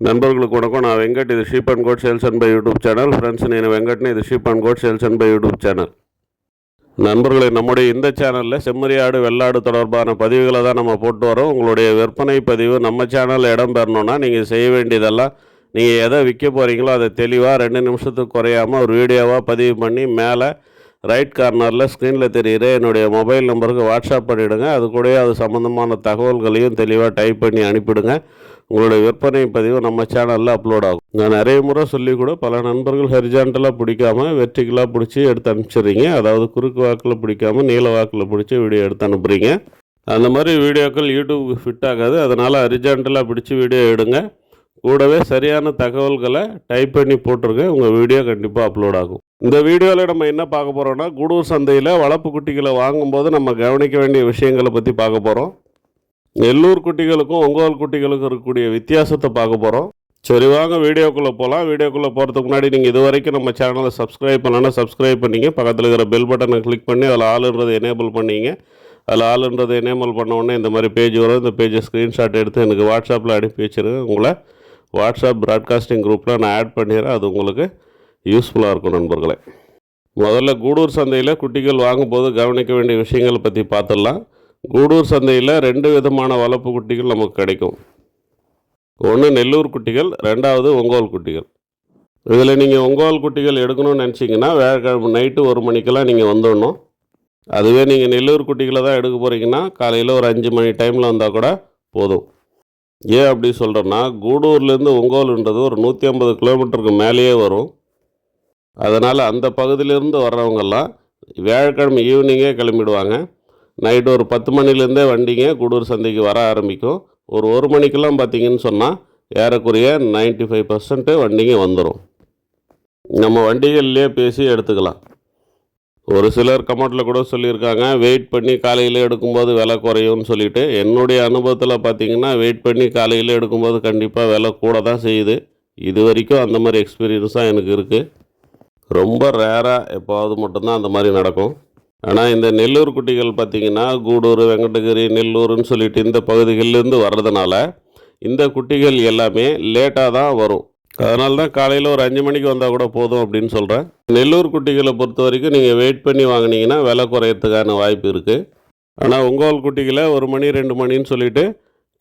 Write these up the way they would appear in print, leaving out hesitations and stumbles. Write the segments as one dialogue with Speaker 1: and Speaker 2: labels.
Speaker 1: நண்பர்களுக்கு வணக்கம். நான் வெங்கட். இது sheep and goat sales and buy YouTube channel. Friends, నేను வெங்கட்னு. இது sheep and goat sales and buy YouTube channel. நண்பர்களே, நம்முடைய இந்த சேனலில் செம்மறியாடு வெள்ளாடு தொடர்பான பதிவுகளை தான் நம்ம போட்டு வரோம். உங்களுடைய விற்பனை பதிவு நம்ம சேனலில் இடம் பெறணுன்னா நீங்கள் செய்ய வேண்டியதெல்லாம், நீங்கள் எதை விற்க போகிறீங்களோ அதை தெளிவாக 2 நிமிஷத்துக்கு குறையாமல் ஒரு வீடியோவாக பதிவு பண்ணி மேலே ரைட் கார்னரில் ஸ்க்ரீனில் தெரிகிற என்னுடைய மொபைல் நம்பருக்கு வாட்ஸ்அப் பண்ணிவிடுங்க. அது கூட அது சம்மந்தமான தகவல்களையும் தெளிவாக டைப் பண்ணி அனுப்பிவிடுங்க. உங்களுடைய விற்பனை பதிவு நம்ம சேனலில் அப்லோட் ஆகும். நான் நிறைய முறை சொல்லி கூட பல நண்பர்கள் ஹரிஜான்டலாக பிடிக்காமல் வெர்டிகலாக பிடிச்சி எடுத்து அனுப்பிச்சிடுறீங்க. அதாவது குறுக்கு வாக்கில் பிடிக்காமல் நீள வாக்கில் பிடிச்சி வீடியோ எடுத்து அனுப்புகிறீங்க. அந்த மாதிரி வீடியோக்கள் யூடியூபுக்கு ஃபிட் ஆகாது. அதனால் ஹரிஜான்டலாக பிடிச்சி வீடியோ எடுங்க. கூடவே சரியான தகவல்களை டைப் பண்ணி போட்டிருங்க. உங்கள் வீடியோ கண்டிப்பாக அப்லோட் ஆகும். இந்த வீடியோவில் நம்ம என்ன பார்க்க போகிறோன்னா, கூடூர் சந்தையில் வளர்ப்பு குட்டிகளை வாங்கும்போது நம்ம கவனிக்க வேண்டிய விஷயங்களை பற்றி பார்க்க போகிறோம். நெல்லூர் குட்டிகளுக்கும் ஒங்கோல் குட்டிகளுக்கும் இருக்கக்கூடிய வித்தியாசத்தை பார்க்க போகிறோம். சரி, வாங்க வீடியோக்குள்ளே போகலாம். வீடியோக்குள்ளே போகிறதுக்கு முன்னாடி நீங்கள் இது வரைக்கும் நம்ம சேனலை சப்ஸ்கிரைப் பண்ணலன்னா சப்ஸ்கிரைப் பண்ணிங்க. பக்கத்தில் இருக்கிற பெல் பட்டனை கிளிக் பண்ணி அதில் ஆளுன்றதை எனேபிள் பண்ணிங்க. அதில் ஆளுன்றதை எனேபிள் பண்ண உடனே இந்த மாதிரி பேஜ் வரும். இந்த பேஜை ஸ்க்ரீன்ஷாட் எடுத்து எனக்கு வாட்ஸ்அப்பில் அனுப்பி வச்சுருங்க. உங்களை வாட்ஸ்அப் ப்ராட்காஸ்டிங் குரூப்பில் நான் ஆட் பண்ணிடுறேன். அது உங்களுக்கு யூஸ்ஃபுல்லாக இருக்கும் நண்பர்களே. முதல்ல கூடூர் சந்தையில் குட்டிகள் வாங்கும்போது கவனிக்க வேண்டிய விஷயங்களை பற்றி பார்த்துடலாம். கூடூர் சந்தையில் 2 விதமான வளர்ப்பு குட்டிகள் நமக்கு கிடைக்கும். ஒன்று நெல்லூர் குட்டிகள், 2வது ஒங்கோல் குட்டிகள். இதில் நீங்கள் ஒங்கோல் குட்டிகள் எடுக்கணும்னு நினச்சிங்கன்னா வியாழக்கிழமை நைட்டு 1 மணிக்கெல்லாம் நீங்கள் வந்துடணும். அதுவே நீங்கள் நெல்லூர் குட்டிகளை தான் எடுக்க போகிறீங்கன்னா காலையில் ஒரு 5 மணி டைமில் வந்தால் கூட போதும். ஏன் அப்படி சொல்கிறேன்னா, கூடூர்லேருந்து ஒங்கோல்ன்றது ஒரு 150 கிலோமீட்டருக்கு மேலேயே வரும். அதனால் அந்த பகுதியிலேருந்து வர்றவங்கெல்லாம் வியாழக்கிழமை ஈவினிங்கே கிளம்பிடுவாங்க. நைட்டு ஒரு 10 மணிலேருந்தே வண்டிங்க கூடூர் சந்தைக்கு வர ஆரம்பிக்கும். ஒரு 1 மணிக்கெல்லாம் பார்த்தீங்கன்னு சொன்னால் ஏறக்குறைய 95% வண்டிங்க வந்துடும். நம்ம வண்டிகள்லேயே பேசி எடுத்துக்கலாம். ஒரு சிலர் கமெண்ட்டில் கூட சொல்லியிருக்காங்க, வெயிட் பண்ணி காலையில் எடுக்கும்போது விலை குறையும்னு சொல்லிட்டு. என்னுடைய அனுபவத்தில் பார்த்திங்கன்னா, வெயிட் பண்ணி காலையில் எடுக்கும்போது கண்டிப்பாக விலை கூட தான் செய்யுது. இது வரைக்கும் அந்த மாதிரி எக்ஸ்பீரியன்ஸாக எனக்கு இருக்குது. ரொம்ப ரேராக எப்போவாவது மட்டும்தான் அந்த மாதிரி நடக்கும். ஆனால் இந்த நெல்லூர் குட்டிகள் பார்த்திங்கன்னா, கூடூர், வெங்கடகிரி, நெல்லூர்னு சொல்லிட்டு இந்த பகுதிகளிலேருந்து வர்றதுனால இந்த குட்டிகள் எல்லாமே லேட்டாக தான் வரும். அதனால தான் காலையில் ஒரு 5 மணிக்கு வந்தால் கூட போதும் அப்படின்னு சொல்கிறேன். நெல்லூர் குட்டிகளை பொறுத்த வரைக்கும் நீங்கள் வெயிட் பண்ணி வாங்கினீங்கன்னா விலை குறையறதுக்கான வாய்ப்பு இருக்குது. ஆனால் ஒங்கோல் குட்டிகளை 1 மணி 2 மணின்னு சொல்லிவிட்டு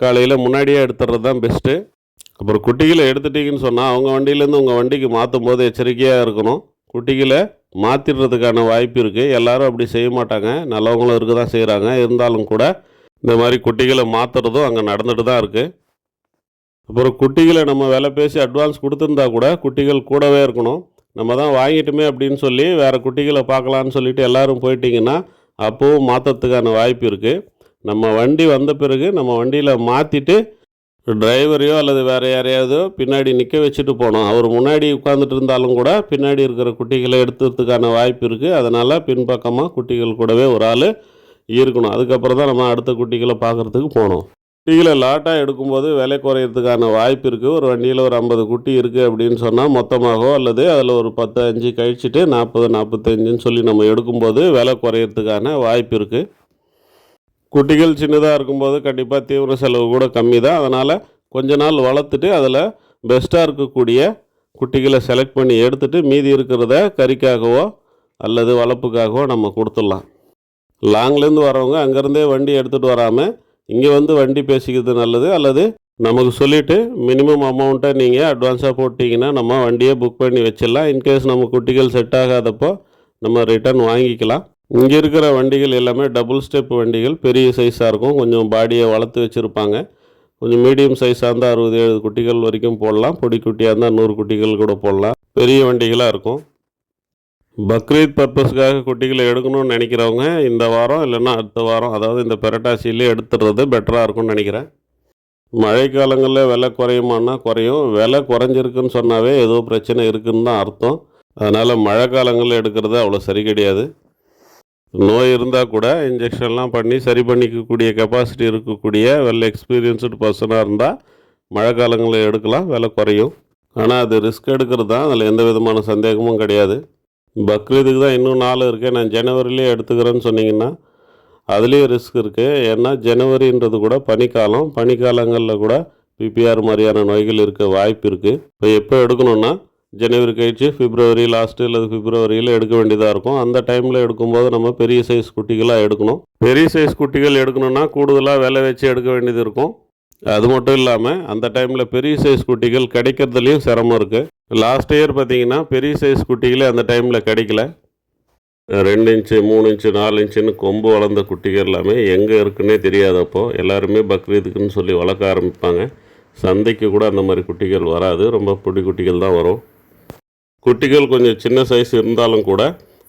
Speaker 1: காலையில் முன்னாடியே எடுத்துறது தான் பெஸ்ட்டு. அப்புறம் குட்டிகளை எடுத்துட்டிங்கன்னு சொன்னால் அவங்க வண்டியிலேருந்து உங்கள் வண்டிக்கு மாற்றும் போது எச்சரிக்கையாக இருக்கணும். குட்டிகளை மாற்றிடுறதுக்கான வாய்ப்பு இருக்குது. எல்லோரும் அப்படி செய்ய மாட்டாங்க, நல்லவங்களும் இருக்க தான் செய்கிறாங்க. இருந்தாலும் கூட இந்த மாதிரி குட்டிகளை மாற்றுறதும் அங்கே நடந்துட்டு தான் இருக்குது. அப்புறம் குட்டிகளை நம்ம விலை பேசி அட்வான்ஸ் கொடுத்துருந்தா கூட குட்டிகள் கூடவே இருக்கணும். நம்ம தான் வாங்கிட்டுமே அப்படின்னு சொல்லி வேறு குட்டிகளை பார்க்கலான்னு சொல்லிட்டு எல்லோரும் போயிட்டிங்கன்னா அப்போவும் மாற்றத்துக்கான வாய்ப்பு இருக்குது. நம்ம வண்டி வந்த பிறகு நம்ம வண்டியில் மாற்றிட்டு டிரைவரையோ அல்லது வேறு யாரையாவதோ பின்னாடி நிற்க வச்சுட்டு போனோம். அவர் முன்னாடி உட்காந்துட்டு இருந்தாலும் கூட பின்னாடி இருக்கிற குட்டிகளை எடுத்துறதுக்கான வாய்ப்பு இருக்குது. அதனால் பின்பக்கமாக குட்டிகள் கூடவே ஒரு ஆள் இருக்கணும். அதுக்கப்புறம் தான் நம்ம அடுத்த குட்டிகளை பார்க்குறதுக்கு போகணும். குட்டிகளை லாட்டாக எடுக்கும்போது விலை குறையிறதுக்கான வாய்ப்பு இருக்குது. ஒரு வண்டியில் ஒரு 50 குட்டி இருக்குது அப்படின்னு சொன்னால் மொத்தமாகவோ அல்லது அதில் ஒரு 10 5 கழிச்சிட்டு 40 45ன்னு சொல்லி நம்ம எடுக்கும்போது விலை குறையிறதுக்கான வாய்ப்பு இருக்குது. குட்டிகள் சின்னதாக இருக்கும்போது கண்டிப்பாக தீவிர செலவு கூட கம்மி தான். அதனால் கொஞ்ச நாள் வளர்த்துட்டு அதில் பெஸ்ட்டாக இருக்கக்கூடிய குட்டிகளை செலக்ட் பண்ணி எடுத்துகிட்டு மீதி இருக்கிறத கறிக்காகவோ அல்லது வளர்ப்புக்காகவோ நம்ம கொடுத்துடலாம். லாங்லேருந்து வரவங்க அங்கேருந்தே வண்டி எடுத்துகிட்டு வராமல் இங்கே வந்து வண்டி பேசிக்கிறது நல்லது. அல்லது நமக்கு சொல்லிவிட்டு மினிமம் அமௌண்ட்டை நீங்கள் அட்வான்ஸாக போட்டிங்கன்னா நம்ம வண்டியை புக் பண்ணி வச்சிடலாம். இன்கேஸ் நம்ம குட்டிகள் செட் ஆகாதப்போ நம்ம ரிட்டர்ன் வாங்கிக்கலாம். இங்கே இருக்கிற வண்டிகள் எல்லாமே டபுள் ஸ்டெப் வண்டிகள், பெரிய சைஸாக இருக்கும். கொஞ்சம் பாடியை வளர்த்து வச்சுருப்பாங்க. கொஞ்சம் மீடியம் சைஸாக இருந்தால் 60-70 குட்டிகள் வரைக்கும் போடலாம். பொடி குட்டியாக இருந்தால் 100 குட்டிகள் கூட போடலாம். பெரிய வண்டிகளாக இருக்கும். பக்ரீத் பர்பஸ்க்காக குட்டிகளை எடுக்கணும்னு நினைக்கிறவங்க இந்த வாரம் இல்லைன்னா அடுத்த வாரம், அதாவது இந்த பெரட்டாசியிலே எடுத்துடுறது பெட்டராக இருக்கும்னு நினைக்கிறேன். மழை காலங்களில் விலை குறையுமானா குறையும். விலை குறைஞ்சிருக்குன்னு சொன்னாவே ஏதோ பிரச்சனை இருக்குதுன்னு தான் அர்த்தம். அதனால் மழை காலங்களில் எடுக்கிறது அவ்வளோ சரி கிடையாது. நோய் இருந்தால் கூட இன்ஜெக்ஷன்லாம் பண்ணி சரி பண்ணிக்கக்கூடிய கெப்பாசிட்டி இருக்கக்கூடிய வெல் எக்ஸ்பீரியன்ஸ்டு பர்சனாக இருந்தால் மழை காலங்களில் எடுக்கலாம், விலை குறையும். ஆனால் அது ரிஸ்க் எடுக்கிறது தான், அதில் எந்த விதமான சந்தேகமும் கிடையாது. பக்ரீதுக்கு தான் இன்னும் நாள் இருக்குது, நான் ஜனவரியிலே எடுத்துக்கிறேன்னு சொன்னிங்கன்னா அதுலேயும் ரிஸ்க் இருக்குது. ஏன்னா ஜனவரின்றது கூட பனிக்காலம். பனிக்காலங்களில் கூட பிபிஆர் மாதிரியான நோய்கள் இருக்க வாய்ப்பு இருக்குது. இப்போ எப்போ எடுக்கணும்னா ஜனவரி கழிச்சு பிப்ரவரி லாஸ்ட்டு அல்லது பிப்ரவரியில் எடுக்க வேண்டியதாக இருக்கும். அந்த டைமில் எடுக்கும்போது நம்ம பெரிய சைஸ் குட்டிகளாக எடுக்கணும். பெரிய சைஸ் குட்டிகள் எடுக்கணும்னா கூடுதலாக விலை வச்சு எடுக்க வேண்டியது இருக்கும். அது மட்டும் இல்லாமல் அந்த டைமில் பெரிய சைஸ் குட்டிகள் கிடைக்கிறதுலையும் சிரமம் இருக்குது. லாஸ்ட் இயர் பார்த்திங்கன்னா பெரிய சைஸ் குட்டிகளே அந்த டைமில் கிடைக்கல. 2 இன்ச்சு 3 இன்ச்சு 4 இன்ச்சுன்னு கொம்பு வளர்ந்த குட்டிகள் எல்லாமே எங்கே இருக்குன்னே தெரியாதப்போ எல்லாருமே பக்ரீதுக்குன்னு சொல்லி வளர்க்க ஆரம்பிப்பாங்க. சந்தைக்கு கூட அந்த மாதிரி குட்டிகள் வராது, ரொம்ப பொடி குட்டிகள் தான் வரும். குட்டிகள் கொஞ்சம் சின்ன சைஸ் இருந்தாலும் கூட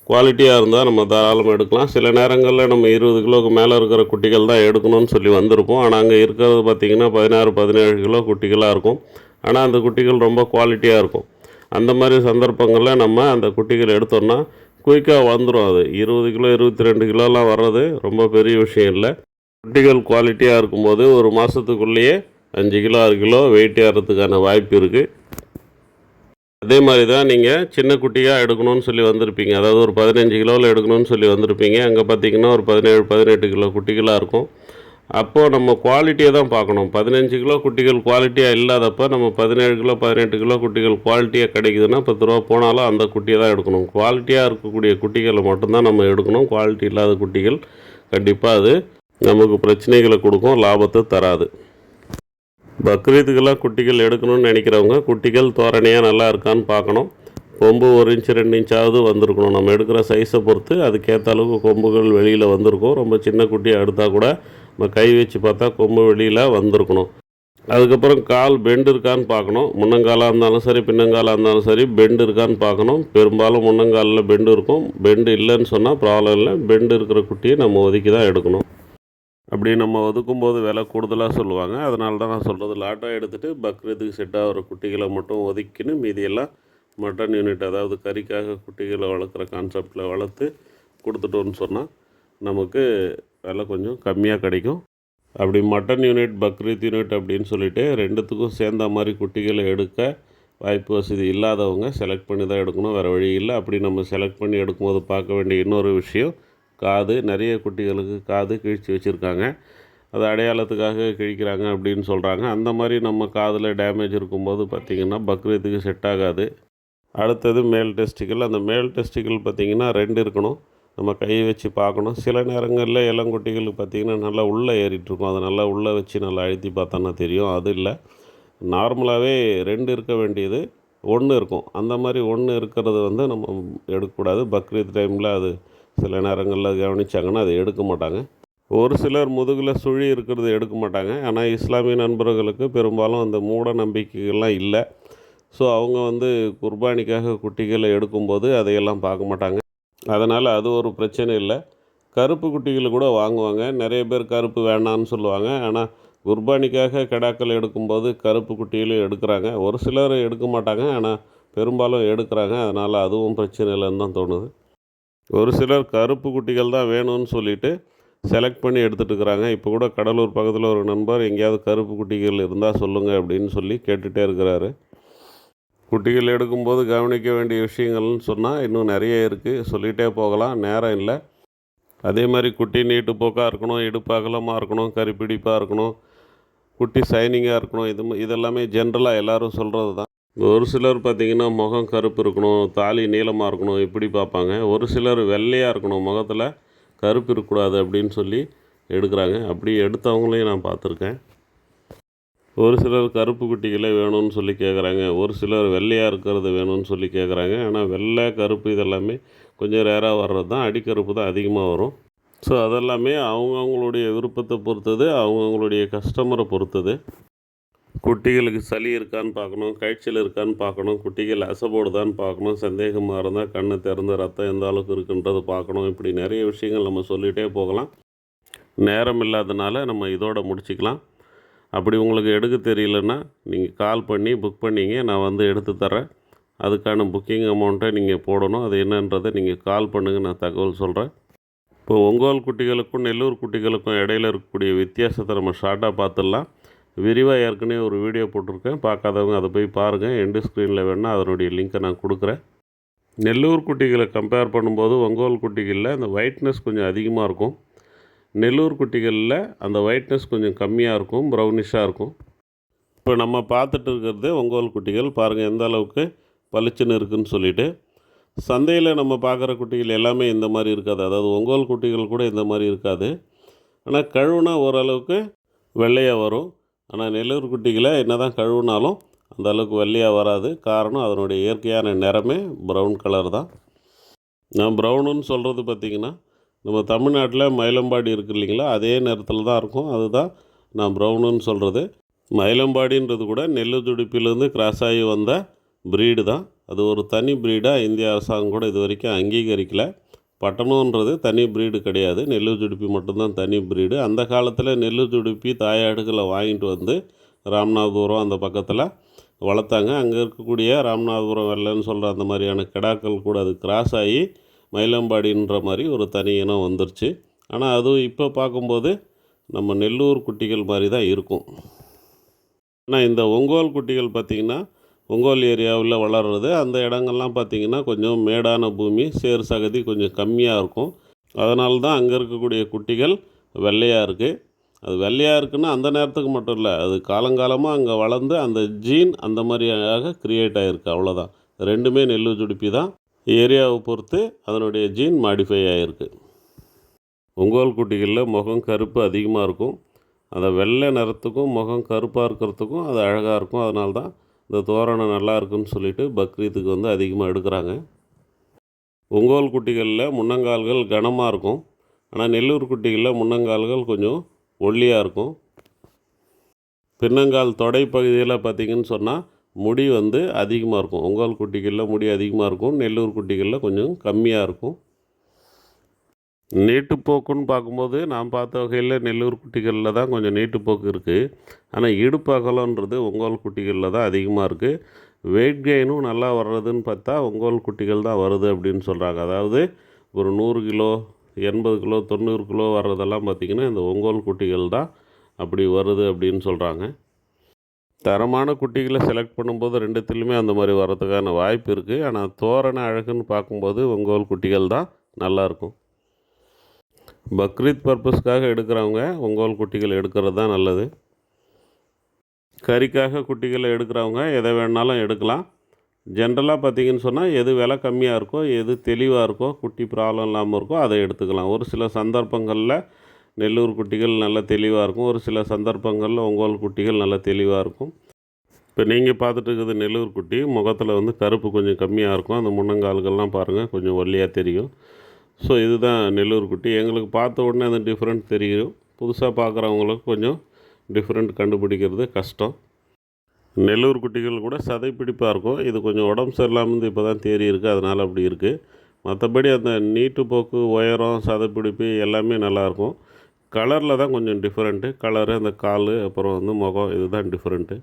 Speaker 1: குவாலிட்டியாக இருந்தால் நம்ம தாராளமாக எடுக்கலாம். சில நேரங்களில் நம்ம 20 கிலோவுக்கு மேலே இருக்கிற குட்டிகள் தான் எடுக்கணும்னு சொல்லி வந்திருப்போம். ஆனால் அங்கே இருக்கிறது பார்த்திங்கன்னா 16-17 கிலோ குட்டிகளாக இருக்கும். ஆனால் அந்த குட்டிகள் ரொம்ப குவாலிட்டியாக இருக்கும். அந்த மாதிரி சந்தர்ப்பங்களில் நம்ம அந்த குட்டிகள் எடுத்தோம்னா குயிக்காக வந்துடும். அது 20 கிலோ 22 கிலோலாம் வர்றது ரொம்ப பெரிய விஷயம் இல்லை. குட்டிகள் குவாலிட்டியாக இருக்கும்போது ஒரு மாதத்துக்குள்ளேயே 5 கிலோ 6 கிலோ வெயிட் ஏறதுக்கான வாய்ப்பு இருக்குது. அதே மாதிரி தான் நீங்கள் சின்ன குட்டியாக எடுக்கணும்னு சொல்லி வந்திருப்பீங்க. அதாவது ஒரு 15 கிலோவில் எடுக்கணும்னு சொல்லி வந்திருப்பீங்க. அங்கே பார்த்திங்கன்னா ஒரு 17-18 கிலோ குட்டிகளாக இருக்கும். அப்போது நம்ம குவாலிட்டியை தான் பார்க்கணும். 15 கிலோ குட்டிகள் குவாலிட்டியாக இல்லாதப்போ நம்ம 17 கிலோ 18 கிலோ குட்டிகள் குவாலிட்டியாக கிடைக்குதுன்னா 10 ரூபா போனாலும் அந்த குட்டியை தான் எடுக்கணும். குவாலிட்டியாக இருக்கக்கூடிய குட்டிகளை மட்டும்தான் நம்ம எடுக்கணும். குவாலிட்டி இல்லாத குட்டிகள் கண்டிப்பாக அது நமக்கு பிரச்சனைகளை கொடுக்கும், லாபத்தை தராது. பக்ரீத்துக்கெல்லாம் குட்டிகள் எடுக்கணும்னு நினைக்கிறவங்க குட்டிகள் தோரணையாக நல்லா இருக்கான்னு பார்க்கணும். கொம்பு 1 இன்ச்சு 2 இன்ச்சாவது வந்திருக்கணும். நம்ம எடுக்கிற சைஸை பொறுத்து அதுக்கேற்ற அளவுக்கு கொம்புகள் வெளியில் வந்திருக்கும். ரொம்ப சின்ன குட்டியாக எடுத்தால் கூட நம்ம கை வச்சு பார்த்தா கொம்பு வெளியில் வந்திருக்கணும். அதுக்கப்புறம் கால் பெண்டு இருக்கான்னு பார்க்கணும். முன்னங்காலாக இருந்தாலும் சரி பின்னங்காலாக இருந்தாலும் சரி பெண்டு இருக்கான்னு பார்க்கணும். பெரும்பாலும் முன்னங்காலில் பெண்டு இருக்கும். பெண்டு இல்லைன்னு சொன்னால் ப்ராப்ளம் இல்லை. பெண்டு இருக்கிற குட்டியை நம்ம ஒதுக்கி தான் எடுக்கணும். அப்படி நம்ம ஒதுக்கும்போது விலை கூடுதலாக சொல்லுவாங்க. அதனால தான் நான் சொல்கிறது, லாட்டாக எடுத்துகிட்டு பக்ரீத்துக்கு செட் ஆகிற குட்டிகளை மட்டும் ஒதுக்கின்னு மீதியெல்லாம் மட்டன் யூனிட், அதாவது கறிக்காக குட்டிகளை வளர்க்குற கான்செப்டில் வளர்த்து கொடுத்துட்டோன்னு சொன்னால் நமக்கு விலை கொஞ்சம் கம்மியாக கிடைக்கும். அப்படி மட்டன் யூனிட் பக்ரீத் யூனிட் அப்படின்னு சொல்லிட்டு ரெண்டுத்துக்கும் சேர்ந்த மாதிரி குட்டிகளை எடுக்க வாய்ப்பு வசதி இல்லாதவங்க செலக்ட் பண்ணி தான் எடுக்கணும், வேறு வழி இல்லை. அப்படி நம்ம செலக்ட் பண்ணி எடுக்கும்போது பார்க்க வேண்டிய இன்னொரு விஷயம், காது. நிறைய குட்டிகளுக்கு காது கிழிச்சு வச்சுருக்காங்க. அது அடையாளத்துக்காக கிழிக்கிறாங்க அப்படின்னு சொல்கிறாங்க. அந்த மாதிரி நம்ம காதில் டேமேஜ் இருக்கும்போது பார்த்திங்கன்னா பக்ரீத்துக்கு செட் ஆகாது. அடுத்தது மேல் டெஸ்டிக்கல். அந்த மேல் டெஸ்டிக்கல் பார்த்திங்கன்னா 2 இருக்கணும். நம்ம கை வச்சு பார்க்கணும். சில நேரங்களில் இளங்குட்டிகளுக்கு பார்த்திங்கன்னா நல்லா உள்ளே ஏறிட்டுருக்கும். அதை நல்லா உள்ளே வச்சு நல்லா அழுத்தி பார்த்தோன்னா தெரியும். அது இல்லை, நார்மலாகவே 2 இருக்க வேண்டியது 1 இருக்கும். அந்த மாதிரி 1 இருக்கிறது நம்ம எடுக்கக்கூடாது. பக்ரீத் டைமில் அது சில நேரங்களில் கவனித்தாங்கன்னா அதை எடுக்க மாட்டாங்க. ஒரு சிலர் முதுகில் சுழி இருக்கிறது எடுக்க மாட்டாங்க. ஆனால் இஸ்லாமிய நண்பர்களுக்கு பெரும்பாலும் அந்த மூட நம்பிக்கைகள்லாம் இல்லை. ஸோ அவங்க குர்பானிக்காக குட்டிகளை எடுக்கும்போது அதையெல்லாம் பார்க்க மாட்டாங்க. அதனால் அது ஒரு பிரச்சனை இல்லை. கருப்பு குட்டிகள் கூட வாங்குவாங்க. நிறைய பேர் கருப்பு வேண்டான்னு சொல்லுவாங்க. ஆனால் குர்பானிக்காக கிடாக்கள் எடுக்கும்போது கருப்பு குட்டிகளும் எடுக்கிறாங்க. ஒரு சிலர் எடுக்க மாட்டாங்க, ஆனால் பெரும்பாலும் எடுக்கிறாங்க. அதனால் அதுவும் பிரச்சனை இல்லைன்னு தான் தோணுது. ஒரு சிலர் கருப்பு குட்டிகள் தான் வேணும்னு சொல்லிவிட்டு செலக்ட் பண்ணி எடுத்துகிட்டு இருக்கிறாங்க. இப்போ கூட கடலூர் பக்கத்தில் ஒரு நண்பர் எங்கேயாவது கருப்பு குட்டிகள் இருந்தால் சொல்லுங்கள் அப்படின்னு சொல்லி கேட்டுகிட்டே இருக்கிறாரு. குட்டிகள் எடுக்கும்போது கவனிக்க வேண்டிய விஷயங்கள்னு சொன்னால் இன்னும் நிறைய இருக்குது, சொல்லிகிட்டே போகலாம், நேரம் இல்லை. அதே மாதிரி குட்டி நீட்டு போக்காக இருக்கணும், இடுப்பு அகலமாக இருக்கணும், கறிப்பிடிப்பாக இருக்கணும், குட்டி சைனிங்காக இருக்கணும். இதெல்லாமே ஜென்ரலாக எல்லோரும் சொல்கிறது தான். ஒரு சிலர் பார்த்திங்கன்னா முகம் கருப்பு இருக்கணும், தாலி நீளமாக இருக்கணும், இப்படி பார்ப்பாங்க. ஒரு சிலர் வெள்ளையாக இருக்கணும், முகத்தில் கருப்பு இருக்கக்கூடாது அப்படின்னு சொல்லி எடுக்கிறாங்க. அப்படி எடுத்தவங்களையும் நான் பார்த்துருக்கேன். ஒரு சிலர் கருப்பு குட்டிகளே வேணும்னு சொல்லி கேட்குறாங்க. ஒரு சிலர் வெள்ளையாக இருக்கிறது வேணும்னு சொல்லி கேட்குறாங்க. ஆனால் வெள்ளை கருப்பு இதெல்லாமே கொஞ்சம் ரேராக வர்றது தான். அடிக்கருப்பு தான் அதிகமாக வரும். ஸோ அதெல்லாமே அவங்கவுங்களுடைய விருப்பத்தை பொறுத்தது, அவங்கவுங்களுடைய கஸ்டமரை பொறுத்தது. குட்டிகளுக்கு சளி இருக்கான்னு பார்க்கணும், காய்ச்சல் இருக்கான்னு பார்க்கணும், குட்டிகள் அசைபோடுதான்னு பார்க்கணும், சந்தேகமாக இருந்தால் கண்ணை திறந்து ரத்தம் எந்த அளவுக்கு இருக்குன்றது பார்க்கணும். இப்படி நிறைய விஷயங்கள் நம்ம சொல்லிகிட்டே போகலாம். நேரம் இல்லாதனால நம்ம இதோட முடிச்சுக்கலாம். அப்படி உங்களுக்கு எடுக்க தெரியலன்னா நீங்கள் கால் பண்ணி புக் பண்ணிங்க, நான் எடுத்து தரேன். அதுக்கான புக்கிங் அமௌண்ட்டை நீங்கள் போடணும். அது என்னன்றதை நீங்கள் கால் பண்ணுங்கள், நான் தகவல் சொல்கிறேன். இப்போ ஒங்கோல் குட்டிகளுக்கும் நெல்லூர் குட்டிகளுக்கும் இடையில இருக்கக்கூடிய வித்தியாசத்தை நம்ம ஷார்ட்டாக பார்த்துடலாம். விரிவாக ஏற்கனவே ஒரு வீடியோ போட்டிருக்கேன், பார்க்காதவங்க அதை போய் பாருங்கள். எண்டு ஸ்க்ரீனில் வேணால் அதனுடைய லிங்க்கை நான் கொடுக்குறேன். நெல்லூர் குட்டிகளை கம்பேர் பண்ணும்போது ஒங்கோல் குட்டிகளில் அந்த ஒயிட்னஸ் கொஞ்சம் அதிகமாக இருக்கும். நெல்லூர் குட்டிகளில் அந்த ஒயிட்னஸ் கொஞ்சம் கம்மியாக இருக்கும், ப்ரௌனிஷாக இருக்கும். இப்போ நம்ம பார்த்துட்டு இருக்கிறது ஒங்கோல் குட்டிகள் பாருங்கள் எந்த அளவுக்கு பளிச்சுன்னு இருக்குதுன்னு சொல்லிட்டு. சந்தையில் நம்ம பார்க்குற குட்டிகள் எல்லாமே இந்த மாதிரி இருக்காது. அதாவது ஒங்கோல் குட்டிகள் கூட இந்த மாதிரி இருக்காது. ஆனால் கழுவுனா ஓரளவுக்கு வெள்ளையாக வரும். ஆனால் நெல்லூர் குட்டிகளை என்ன தான் கழுவுனாலும் அந்த அளவுக்கு வெள்ளையாக வராது. காரணம் அதனுடைய இயற்கையான நிறமே ப்ரௌன் கலர் தான். நான் ப்ரௌனுன்னு சொல்கிறது பார்த்திங்கன்னா, நம்ம தமிழ்நாட்டில் மயிலம்பாடி இருக்குது இல்லைங்களா, அதே நிறத்தில் தான் இருக்கும். அதுதான் நான் ப்ரௌனுன்னு சொல்கிறது. மயிலம்பாடின்றது கூட நெல்லுத்துடிப்பிலேருந்து கிராஸ் ஆகி வந்த ப்ரீடு தான். அது ஒரு தனி ப்ரீடாக இந்திய அரசாங்கம் கூட இது வரைக்கும் அங்கீகரிக்கலை. பட்டணன்றது தனி ப்ரீடு கிடையாது, நெல்லுத்துடிப்பி மட்டும்தான் தனி ப்ரீடு. அந்த காலத்தில் நெல்லுத்துடிப்பி தாயாடுகளை வாங்கிட்டு வந்து ராமநாதபுரம் அந்த பக்கத்தில் வளர்த்தாங்க. அங்கே இருக்கக்கூடிய ராமநாதபுரம் வெள்ளைன்னு சொல்கிற அந்த மாதிரியான கிடாக்கள் கூட அது கிராஸ் ஆகி மயிலம்பாடின்ற மாதிரி ஒரு தனி இனம் வந்துருச்சு. ஆனால் அதுவும் இப்போ பார்க்கும்போது நம்ம நெல்லூர் குட்டிகள் மாதிரி தான் இருக்கும். ஆனால் இந்த ஒங்கோல் குட்டிகள் பார்த்திங்கன்னா ஒங்கோல் ஏரியாவில் வளர்கிறது. அந்த இடங்கள்லாம் பார்த்திங்கன்னா கொஞ்சம் மேடான பூமி, சேர் சகதி கொஞ்சம் கம்மியாக இருக்கும். அதனால தான் அங்கே இருக்கக்கூடிய குட்டிகள் வெள்ளையாக இருக்குது. அது வெள்ளையாக இருக்குன்னா அந்த நேரத்துக்கு மட்டும் இல்லை, அது காலங்காலமாக அங்கே வளர்ந்து அந்த ஜீன் அந்த மாதிரியாக க்ரியேட் ஆகிருக்கு, அவ்வளோதான். ரெண்டுமே நெல்லுத்துடிப்பி தான். ஏரியாவை பொறுத்து அதனுடைய ஜீன் மாடிஃபை ஆகிருக்கு. ஒங்கோல் குட்டிகளில் முகம் கருப்பு அதிகமாக இருக்கும். அந்த வெள்ளை நிறத்துக்கும் முகம் கருப்பாக இருக்கிறதுக்கும் அது அழகாக இருக்கும். அதனால தான் இந்த தோரணம் நல்லா இருக்குன்னு சொல்லிட்டு பக்ரீத்துக்கு வந்து அதிகமாக எடுக்கிறாங்க. ஒங்கோல் குட்டிகளில் முன்னங்கால்கள் கனமாக இருக்கும். ஆனால் நெல்லூர் குட்டிகளில் முன்னங்கால்கள் கொஞ்சம் ஒல்லியாக இருக்கும். பின்னங்கால் தொடை பகுதியில் பார்த்திங்கன்னு சொன்னால் முடி வந்து அதிகமாக இருக்கும். ஒங்கோல் குட்டிகளில் முடி அதிகமாக இருக்கும், நெல்லூர் குட்டிகளில் கொஞ்சம் கம்மியாக இருக்கும். நீட்டுப்போக்குன்னு பார்க்கும்போது நான் பார்த்த வகையில் நெல்லூர் குட்டிகளில் தான் கொஞ்சம் நீட்டுப்போக்கு இருக்குது. ஆனால் இடுப்பு அகலன்றது ஒங்கோல் குட்டிகளில் தான் அதிகமாக இருக்குது. வெயிட் கெயினும் நல்லா வர்றதுன்னு பார்த்தா ஒங்கோல் குட்டிகள் தான் வருது அப்படின்னு சொல்கிறாங்க. அதாவது ஒரு 100 கிலோ 80 கிலோ 90 கிலோ வர்றதெல்லாம் பார்த்திங்கன்னா இந்த ஒங்கோல் குட்டிகள் தான் அப்படி வருது அப்படின்னு சொல்கிறாங்க. தரமான குட்டிகளை செலக்ட் பண்ணும்போது ரெண்டுத்துலேயுமே அந்த மாதிரி வர்றதுக்கான வாய்ப்பு இருக்குது. ஆனால் தோரண அழகுன்னு பார்க்கும்போது ஒங்கோல் குட்டிகள் தான் நல்லாயிருக்கும். பக்ரீத் பர்பஸ்க்காக எடுக்கிறவங்க ஒங்கோல் குட்டிகள் எடுக்கிறது தான் நல்லது. கறிக்காக குட்டிகளை எடுக்கிறவங்க எதை வேணாலும் எடுக்கலாம். ஜென்ரலாக பார்த்திங்கன்னு சொன்னால் எது விலை கம்மியாக இருக்கோ, எது தெளிவாக இருக்கோ, குட்டி ப்ராப்ளம் இல்லாமல் இருக்கோ அதை எடுத்துக்கலாம். ஒரு சில சந்தர்ப்பங்களில் நெல்லூர் குட்டிகள் நல்ல தெளிவாக இருக்கும், ஒரு சில சந்தர்ப்பங்களில் ஒங்கோல் குட்டிகள் நல்ல தெளிவாக இருக்கும். இப்போ நீங்கள் பார்த்துட்டு இருக்கிறது நெல்லூர் குட்டி. முகத்தில் வந்து கருப்பு கொஞ்சம் கம்மியாக இருக்கும். அந்த முன்னங்கால்கள்லாம் பாருங்கள் கொஞ்சம் ஒல்லியாக தெரியும். ஸோ இதுதான் நெல்லூர் குட்டி. எங்களுக்கு பார்த்த உடனே அந்த டிஃப்ரெண்ட் தெரியும். புதுசாக பார்க்குறவங்களுக்கு கொஞ்சம் டிஃப்ரெண்ட் கண்டுபிடிக்கிறது கஷ்டம். நெல்லூர் குட்டிகள் கூட சதைப்பிடிப்பாக இருக்கும். இது கொஞ்சம் உடம்பு சரியில்லாமல் இப்போ தான் தேறி இருக்குது, அதனால் அப்படி இருக்குது. மற்றபடி அந்த நீட்டுப்போக்கு, உயரம், சதைப்பிடிப்பு எல்லாமே நல்லாயிருக்கும். கலரில் தான் கொஞ்சம் டிஃப்ரெண்ட்டு. கலரு, அந்த கால், அப்புறம் வந்து முகம், இதுதான் டிஃப்ரெண்ட்டு.